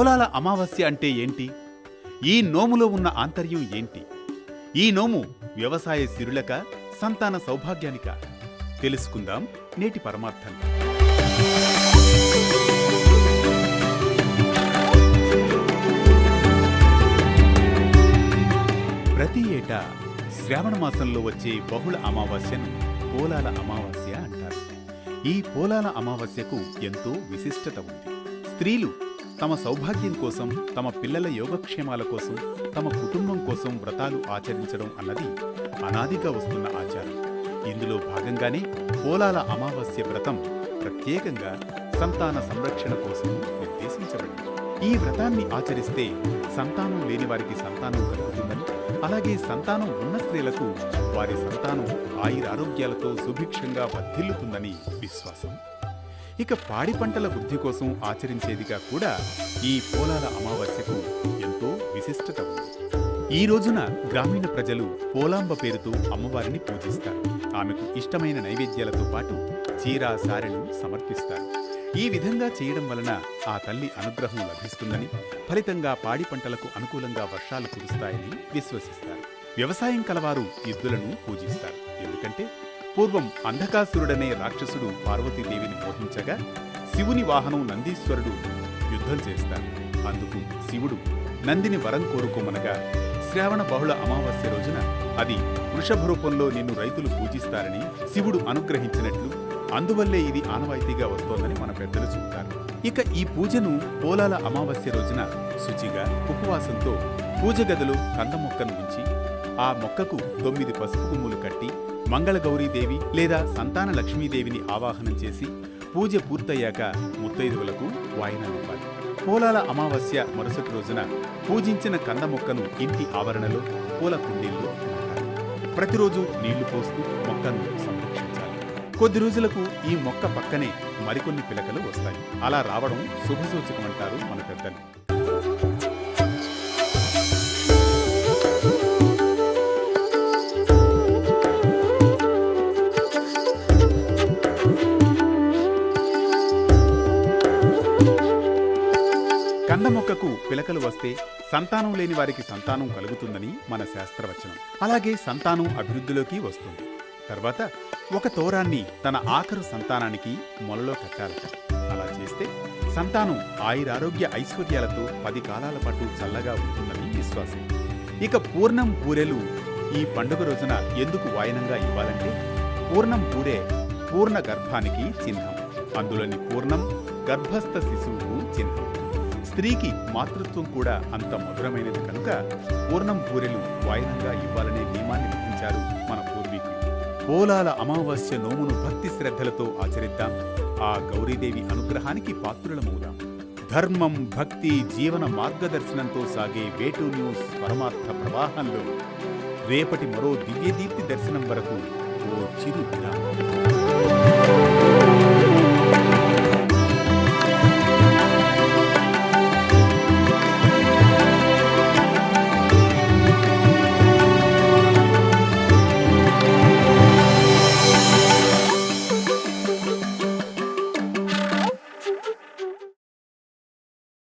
పోలాల అమావాస్య అంటే ఏంటి? ఈ నోములో ఉన్న ఆంతర్యం ఏంటి? ఈ నోము వ్యవసాయ సిరులక, సంతాన సౌభాగ్యానిక? తెలుసుకుందాం నేటి పరమార్థం. ప్రతి ఏటా శ్రావణ మాసంలో వచ్చే బహుళ అమావాస్యను పోలాల అమావాస్య అంటారు. ఈ పోలాల అమావాస్యకు ఎంతో విశిష్టత ఉంది. స్త్రీలు తమ సౌభాగ్యం కోసం, తమ పిల్లల యోగక్షేమాల కోసం, తమ కుటుంబం కోసం వ్రతాలు ఆచరించడం అన్నది అనాదిగా వస్తున్న ఆచారం. ఇందులో భాగంగానే పోలాల అమావాస్య వ్రతం ప్రత్యేకంగా సంతాన సంరక్షణ కోసం నిర్దేశించబడింది. ఈ వ్రతాన్ని ఆచరిస్తే సంతానం లేని వారికి సంతానం కలుగుతుందని, అలాగే సంతానం ఉన్న స్త్రీలకు వారి సంతానం ఆయురారోగ్యాలతో సుభిక్షంగా వర్ధిల్లుతుందని విశ్వాసం. ఇక పాడి పంటల వృద్ధి కోసం ఆచరించేదిగా కూడా ఈ పోలాల అమావాస్యకు ఎంతో విశిష్టత ఉంది. ఈ రోజున గ్రామీణ ప్రజలు పోలాంబ పేరుతో అమ్మవారిని పూజిస్తారు. ఆమెకు ఇష్టమైన నైవేద్యాలతో పాటు చీర, సారెలు సమర్పిస్తారు. ఈ విధంగా చేయడం వలన ఆ తల్లి అనుగ్రహం లభిస్తుందని, ఫలితంగా పాడి పంటలకు అనుకూలంగా వర్షాలు కురుస్తాయని విశ్వసిస్తారు. వ్యవసాయం కలవారు ఎద్దులను పూజిస్తారు. ఎందుకంటే పూర్వం అంధకాసురుడనే రాక్షసుడు పార్వతీదేవిని మోహించగా శివుని వాహనం నందీశ్వరుడు యుద్ధం చేస్తారు. అందుకు శివుడు నందిని వరం కోరుకోమనగా శ్రావణ బహుళ అమావాస్య రోజున అది వృషభ రూపంలో నిన్ను రైతులు పూజిస్తారని శివుడు అనుగ్రహించినట్లు, అందువల్లే ఇది ఆనవాయితీగా వస్తోందని మన పెద్దలు చెబుతారు. ఇక ఈ పూజను పోలాల అమావాస్య రోజున శుచిగా ఉపవాసంతో పూజ గదిలో కంద మొక్కను ఉంచి ఆ మొక్కకు 9 పసుపు కొమ్ములు కట్టి మంగళగౌరీదేవి లేదా సంతాన లక్ష్మీదేవిని ఆవాహనం చేసి పూజ పూర్తయ్యాక ముత్తైదువులకు వాయినాలివ్వాలి. పోలాల అమావాస్య మరుసటి రోజున పూజించిన కంద మొక్కను ఇంటి ఆవరణలో పూల కుండీల్లో నాటాలి. ప్రతిరోజు నీళ్లు పోస్తూ మొక్కను సంరక్షించాలి. కొద్ది రోజులకు ఈ మొక్క పక్కనే మరికొన్ని పిలకలు వస్తాయి. అలా రావడం శుభసూచకమంటారు మన పెద్దలు. కంద మొక్కకు పిలకలు వస్తే సంతానం లేని వారికి సంతానం కలుగుతుందని మన శాస్త్రవచనం. అలాగే సంతానం అభివృద్ధిలోకి వస్తుంది. తర్వాత ఒక తోరాన్ని తన ఆఖరు సంతానానికి మొలలో కట్టాలట. అలా చేస్తే సంతానం ఆయురారోగ్య ఐశ్వర్యాలతో 10 కాలాల పాటు చల్లగా ఉంటుందని విశ్వాసం. ఇక పూర్ణం పూరెలు ఈ పండుగ రోజున ఎందుకు వాయనంగా ఇవ్వాలంటే, పూర్ణం పూరే పూర్ణ గర్భానికి చిహ్నం. అందులోని పూర్ణం గర్భస్థ శిశువుకు చిహ్నం. స్త్రీకి మాతృత్వం కూడా అంత మధురమైనది కనుక పూర్ణం పూరెలు వాయనంగా ఇవ్వాలనే నియమాన్ని విధించారు మన పూర్వీకులు. పోలాల అమావాస్య నోమును భక్తి శ్రద్ధలతో ఆచరిద్దాం. ఆ గౌరీదేవి అనుగ్రహానికి పాత్రులమవుదాం. ధర్మం, భక్తి, జీవన మార్గదర్శనంతో సాగే వేటూ న్యూస్ పరమార్థ ప్రవాహంలో రేపటి మరో దివ్యదీప్తి దర్శనం వరకు ఓ చిరు విరామం.